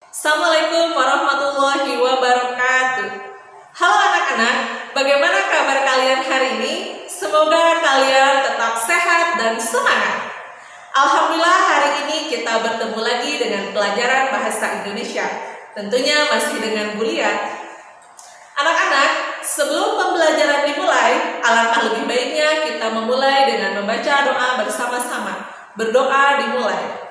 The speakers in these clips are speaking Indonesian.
Assalamualaikum warahmatullahi wabarakatuh. Halo anak-anak, bagaimana kabar kalian hari ini? Semoga kalian tetap sehat dan semangat. Alhamdulillah hari ini kita bertemu lagi dengan pelajaran bahasa Indonesia. Tentunya masih dengan Bu Lia. Anak-anak, sebelum pembelajaran dimulai, alangkah lebih baiknya kita memulai dengan membaca doa bersama-sama. Berdoa dimulai.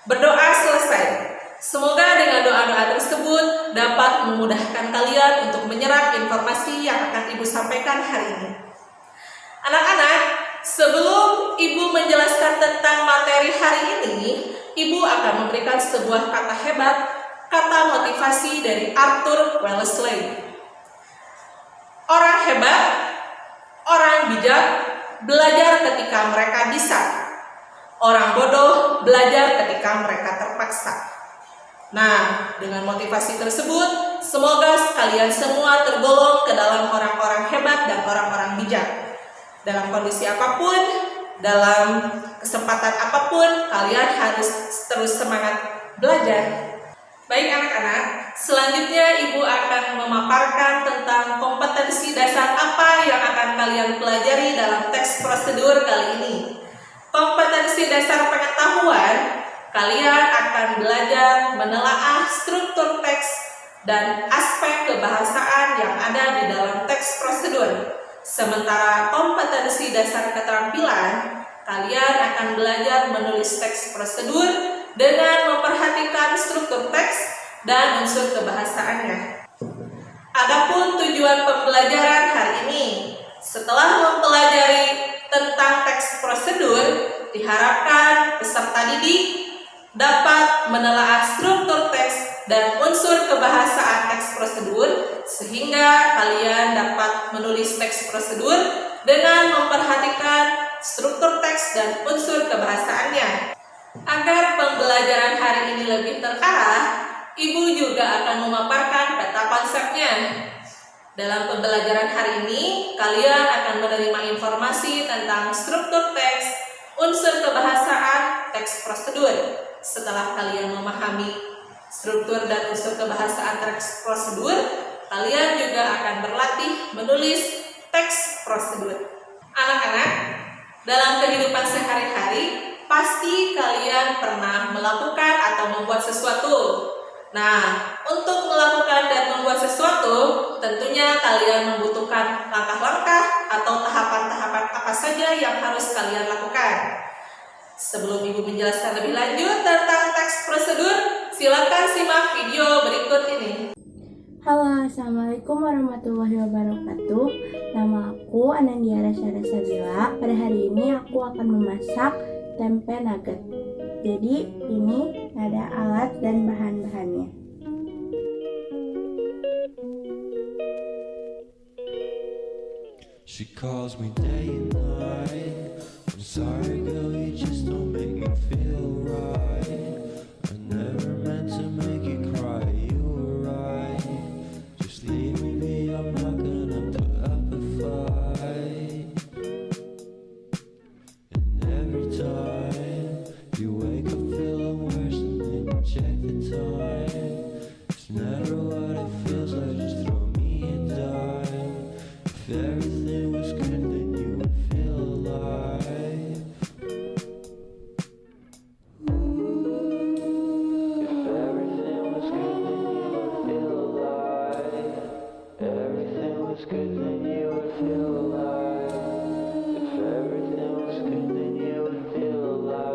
Berdoa selesai. Semoga dengan doa-doa tersebut dapat memudahkan kalian untuk menyerap informasi yang akan Ibu sampaikan hari ini. Anak-anak, sebelum Ibu menjelaskan tentang materi hari ini, Ibu akan memberikan sebuah kata hebat, kata motivasi dari Arthur Wellesley. Orang hebat, orang bijak, belajar ketika mereka bisa. Orang bodoh belajar ketika mereka terpaksa. Nah, dengan motivasi tersebut, semoga kalian semua tergolong ke dalam orang-orang hebat dan orang-orang bijak. Dalam kondisi apapun, dalam kesempatan apapun, kalian harus terus semangat belajar. Baik anak-anak, selanjutnya Ibu akan memaparkan tentang kompetensi dasar apa yang akan kalian pelajari dalam teks prosedur kali ini. Kompetensi dasar pengetahuan, kalian akan belajar menelaah struktur teks dan aspek kebahasaan yang ada di dalam teks prosedur. Sementara kompetensi dasar keterampilan, kalian akan belajar menulis teks prosedur dengan memperhatikan struktur teks dan unsur kebahasaannya. Adapun tujuan pembelajaran hari ini, setelah mempelajari tentang teks prosedur, diharapkan peserta didik dapat menelaah struktur teks dan unsur kebahasaan teks prosedur sehingga kalian dapat menulis teks prosedur dengan memperhatikan struktur teks dan unsur kebahasaannya. Agar pembelajaran hari ini lebih terarah, Ibu juga akan memaparkan peta konsepnya. Dalam pembelajaran hari ini, kalian akan menerima informasi tentang struktur teks, unsur kebahasaan, teks prosedur. Setelah kalian memahami struktur dan unsur kebahasaan teks prosedur, kalian juga akan berlatih menulis teks prosedur. Anak-anak, dalam kehidupan sehari-hari, pasti kalian pernah melakukan atau membuat sesuatu. Nah, untuk melakukan dan membuat sesuatu, tentunya kalian membutuhkan langkah-langkah atau tahapan-tahapan apa saja yang harus kalian lakukan. Sebelum Ibu menjelaskan lebih lanjut tentang teks prosedur, silakan simak video berikut ini. Halo, Assalamualaikum warahmatullahi wabarakatuh. Nama aku Anandia Rasyada Sabila. Pada hari ini aku akan memasak tempe nugget. Jadi ini ada alat dan bahan-bahannya. She calls me day and night. I'm sorry girl, you just don't make me feel right. I never meant to make you cry, you were right. Just leave me be, I'm not gonna put up a fight. And every time you wake up feeling worse and then you check the time. It's never what it feels like, just throw me a dime. If everything was good then you would feel alive. If everything was good then you would feel alive. Everything was good then you would feel alive. If everything was good then you would feel alive.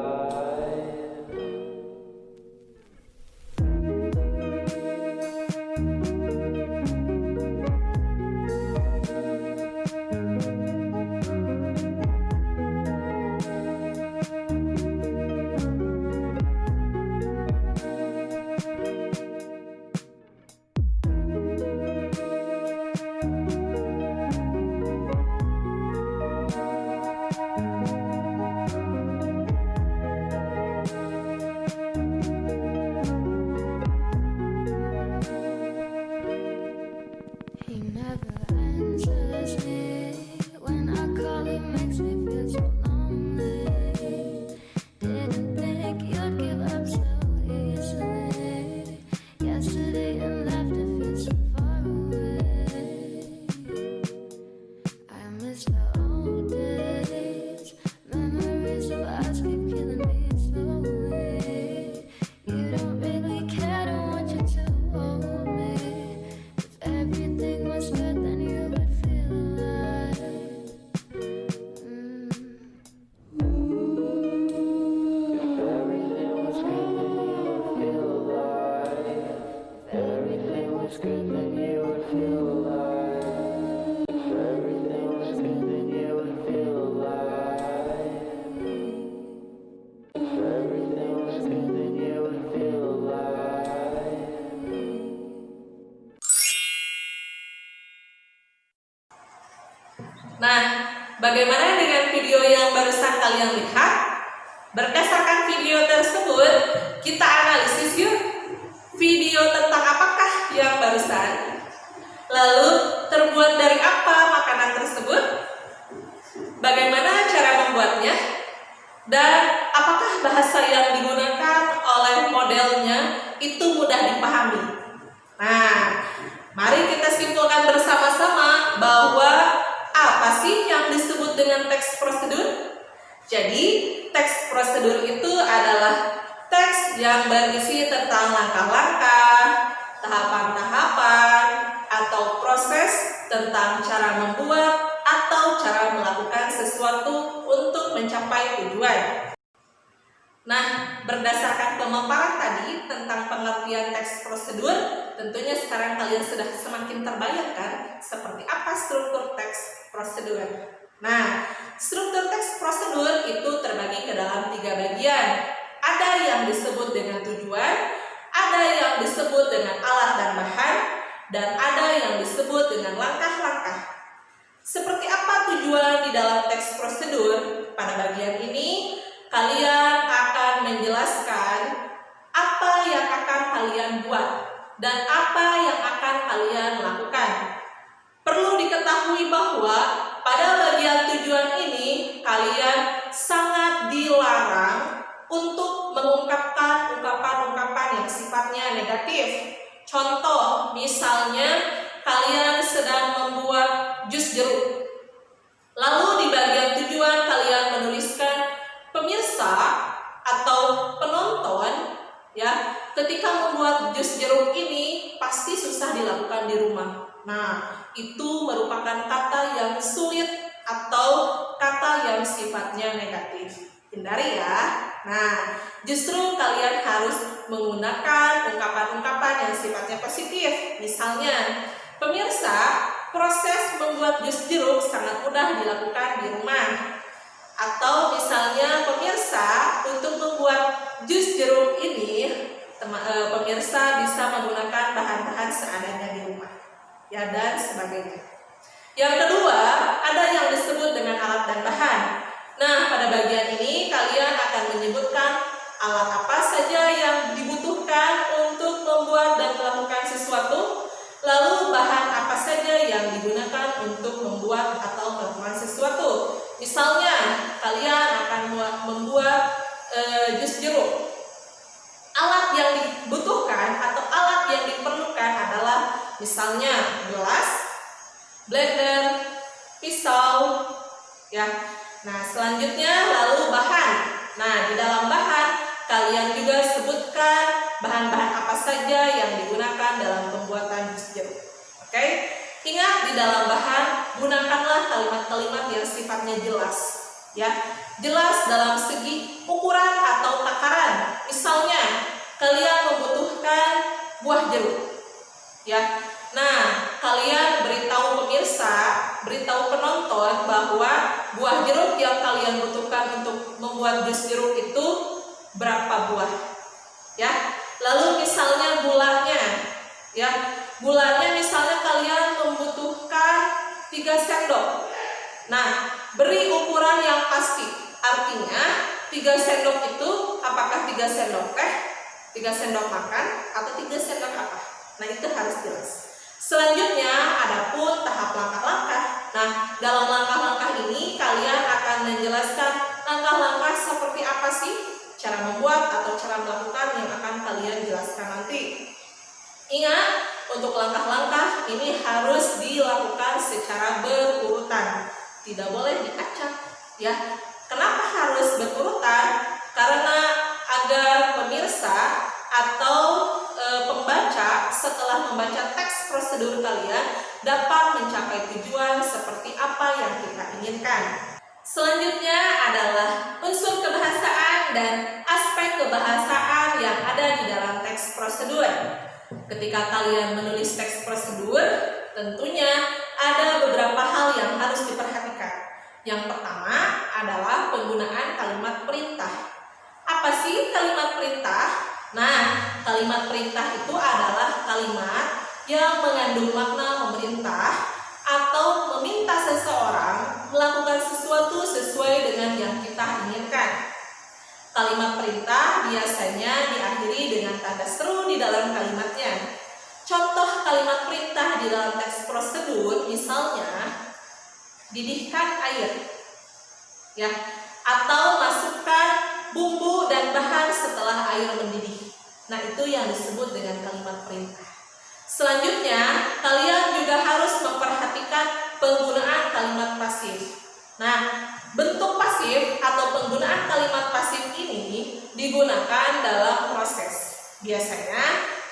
He never answers me when I call. He makes me feel so lonely. Nah, bagaimana dengan video yang barusan kalian lihat? Berdasarkan video tersebut, kita analisis yuk video tentang apakah yang barusan. Lalu, terbuat dari apa makanan tersebut? Bagaimana cara membuatnya? Dan apakah bahasa yang digunakan oleh modelnya itu mudah dipahami? Nah, mari kita simpulkan bersama-sama bahwa apa sih yang disebut dengan teks prosedur? Jadi, teks prosedur itu adalah teks yang berisi tentang langkah-langkah, tahapan-tahapan, atau proses tentang cara membuat atau cara melakukan sesuatu untuk mencapai tujuan. Nah, berdasarkan pemaparan tadi tentang pengertian teks prosedur, tentunya sekarang kalian sudah semakin terbayangkan seperti apa struktur teks prosedur. Nah, struktur teks prosedur itu terbagi ke dalam 3 bagian. Ada yang disebut dengan tujuan, ada yang disebut dengan alat dan bahan, dan ada yang disebut dengan langkah-langkah. Seperti apa tujuan di dalam teks prosedur? Pada bagian ini, kalian akan menjelaskan apa yang akan kalian buat dan apa yang akan kalian lakukan. Perlu diketahui bahwa pada bagian tujuan ini, kalian sangat dilarang untuk mengungkapkan ungkapan-ungkapan yang sifatnya negatif. Contoh, misalnya kalian sedang membuat jus jeruk. Lalu di bagian tujuan kalian menuliskan pemirsa atau penonton, ya, ketika membuat jus jeruk ini pasti susah dilakukan di rumah. Nah, itu merupakan kata yang sulit atau kata yang sifatnya negatif. Hindari ya. Nah, justru kalian harus menggunakan ungkapan-ungkapan yang sifatnya positif. Misalnya, pemirsa, proses membuat jus jeruk sangat mudah dilakukan di rumah. Atau misalnya, pemirsa, untuk membuat jus jeruk ini, pemirsa bisa menggunakan bahan-bahan seadanya di rumah. Ya, dan sebagainya. Yang kedua, ada yang disebut dengan alat dan bahan. Nah, pada bagian ini kalian akan menyebutkan alat apa saja yang dibutuhkan untuk membuat dan melakukan sesuatu, lalu bahan apa saja yang digunakan untuk membuat atau melakukan sesuatu. Misalnya, kalian akan membuat jus jeruk. Alat yang dibutuhkan atau alat yang diperlukan adalah misalnya gelas, blender, pisau, ya. Nah, selanjutnya lalu bahan. Nah, di dalam bahan kalian juga sebutkan bahan-bahan apa saja yang digunakan dalam pembuatan jus jeruk. Oke? Ingat, di dalam bahan gunakanlah kalimat-kalimat yang sifatnya jelas, ya. Jelas dalam segi ukuran atau takaran. Misalnya, kalian membutuhkan buah jeruk, ya. Nah, kalian beritahu pemirsa, beritahu penonton bahwa buah jeruk yang kalian butuhkan untuk membuat jus jeruk itu berapa buah, ya. Lalu misalnya gulanya, ya. Gulanya misalnya kalian membutuhkan 3 sendok. Nah, beri ukuran yang pasti. Artinya 3 sendok itu apakah 3 sendok teh, 3 sendok makan, atau 3 sendok apa? Nah, itu harus jelas. Selanjutnya, adapun tahap langkah-langkah. Nah, dalam langkah-langkah ini kalian akan menjelaskan langkah-langkah seperti apa sih cara membuat atau cara melakukan yang akan kalian jelaskan nanti. Ingat, untuk langkah-langkah ini harus dilakukan secara berurutan, tidak boleh diacak, ya. Kenapa harus berurutan? Karena agar pemirsa atau pembaca setelah membaca teks prosedur kalian dapat mencapai tujuan seperti apa yang kita inginkan. Selanjutnya adalah unsur kebahasaan dan aspek kebahasaan yang ada di dalam teks prosedur. Ketika kalian menulis teks prosedur, tentunya ada beberapa hal yang harus diperhatikan. Yang pertama adalah penggunaan kalimat perintah. Apa sih kalimat perintah? Nah, kalimat perintah itu adalah kalimat yang mengandung makna memerintah atau meminta seseorang dengan yang kita inginkan. Kalimat perintah biasanya diakhiri dengan tanda seru di dalam kalimatnya. Contoh kalimat perintah di dalam teks prosedur misalnya, didihkan air, ya, atau masukkan bumbu dan bahan setelah air mendidih. Nah, itu yang disebut dengan kalimat perintah. Selanjutnya, kalian juga harus memperhatikan penggunaan kalimat pasif. Nah, bentuk pasif atau penggunaan kalimat pasif ini digunakan dalam proses. Biasanya,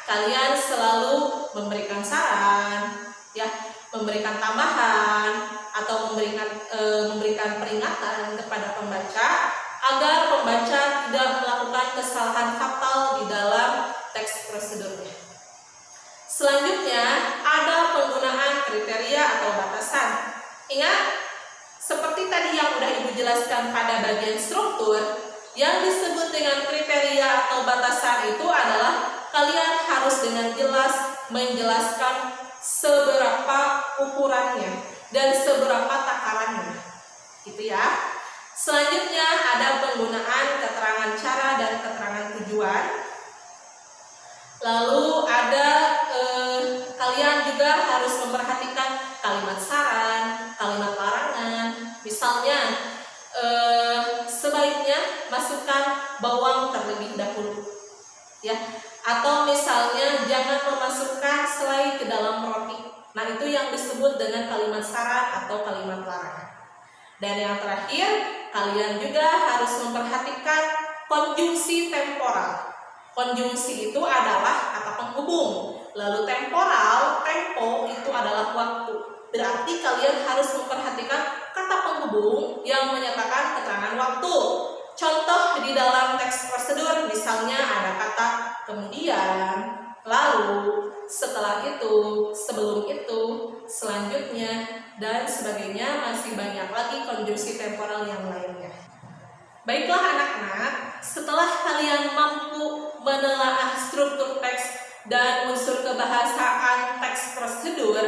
kalian selalu memberikan saran, ya, memberikan tambahan atau memberikan peringatan kepada pembaca agar pembaca tidak melakukan kesalahan fatal di dalam teks prosedurnya. Selanjutnya, ada penggunaan kriteria atau batasan. Ingat, seperti tadi yang udah Ibu jelaskan pada bagian struktur, yang disebut dengan kriteria atau batasan itu adalah kalian harus dengan jelas menjelaskan seberapa ukurannya dan seberapa takarannya, gitu ya. Selanjutnya ada penggunaan keterangan cara dan keterangan tujuan. Lalu ada kalian juga harus memperhatikan kalimat saran, kalimat larangan. Misalnya sebaiknya masukkan bawang terlebih dahulu, ya. Atau misalnya jangan memasukkan selai ke dalam roti. Nah, itu yang disebut dengan kalimat saran atau kalimat larangan. Dan yang terakhir, kalian juga harus memperhatikan konjungsi temporal. Konjungsi itu adalah kata penghubung. Lalu temporal, tempo itu adalah waktu. Berarti kalian harus memperhatikan kata penghubung yang menyatakan keterangan waktu. Contoh di dalam teks prosedur misalnya ada kata kemudian, lalu, setelah itu, sebelum itu, selanjutnya, dan sebagainya. Masih banyak lagi konjungsi temporal yang lainnya. Baiklah anak-anak, setelah kalian mampu menelaah struktur teks dan unsur kebahasaan teks prosedur,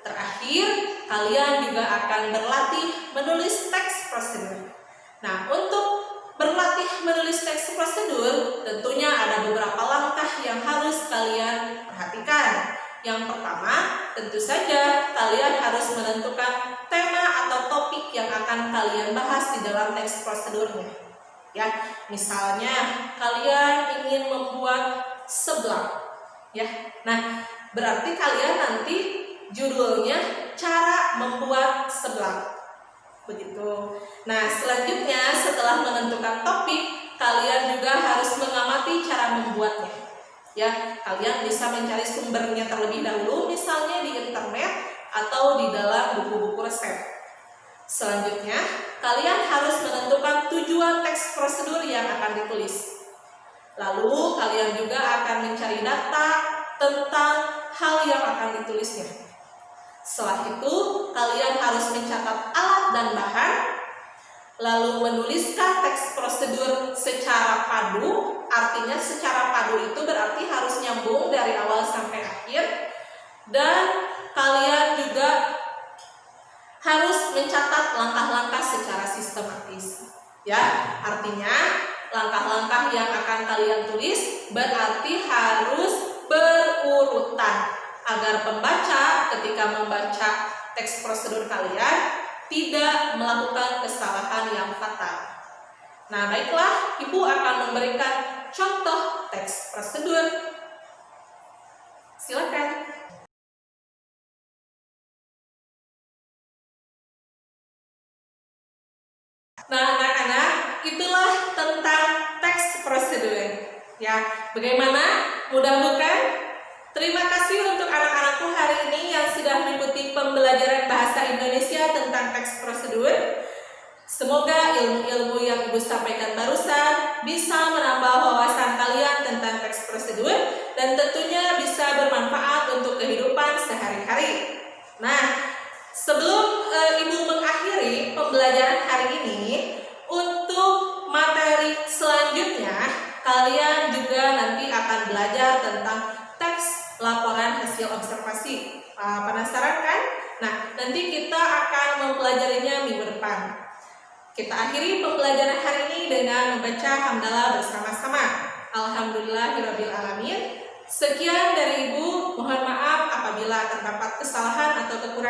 terakhir kalian juga akan berlatih menulis teks prosedur. Nah, untuk berlatih menulis teks prosedur, tentunya ada beberapa langkah yang harus kalian perhatikan. Yang pertama, tentu saja kalian harus menentukan tema atau topik yang akan kalian bahas di dalam teks prosedurnya. Ya, misalnya kalian ingin membuat seblak, ya. Nah, berarti kalian nanti judulnya cara membuat seblak. Begitu. Nah, selanjutnya setelah menentukan topik, kalian juga harus mengamati cara membuatnya. Ya, kalian bisa mencari sumbernya terlebih dahulu, misalnya di internet atau di dalam buku-buku resep. Selanjutnya, kalian harus menentukan tujuan teks prosedur yang akan ditulis. Lalu, kalian juga akan mencari data tentang hal yang akan ditulisnya. Setelah itu, kalian harus mencatat alat dan bahan, lalu menuliskan teks prosedur secara padu. Artinya secara padu itu berarti harus nyambung dari awal sampai akhir. Dan kalian juga harus mencatat langkah-langkah secara sistematis. Ya, artinya langkah-langkah yang akan kalian tulis berarti harus berurutan agar pembaca ketika membaca teks prosedur kalian tidak melakukan kesalahan yang fatal. Nah, baiklah, Ibu akan memberikan contoh teks prosedur. Silakan. Nah, anak-anak, itulah tentang teks prosedur. Ya, bagaimana? Mudah bukan? Terima kasih untuk anak-anakku hari ini yang sudah mengikuti pembelajaran bahasa Indonesia tentang teks prosedur. Semoga ilmu-ilmu yang Ibu sampaikan barusan bisa menambah wawasan kalian tentang teks prosedur dan tentunya bisa bermanfaat untuk kehidupan sehari-hari. Nah, sebelum Ibu mengakhiri pembelajaran hari ini, untuk materi selanjutnya kalian juga nanti akan belajar tentang teks laporan hasil observasi. Penasaran kan? Nah, nanti kita akan mempelajarinya minggu depan. Kita akhiri pembelajaran hari ini dengan membaca hamdalah bersama-sama. Alhamdulillahirrabbilalamin. Sekian dari Ibu, mohon maaf apabila terdapat kesalahan atau kekurangan.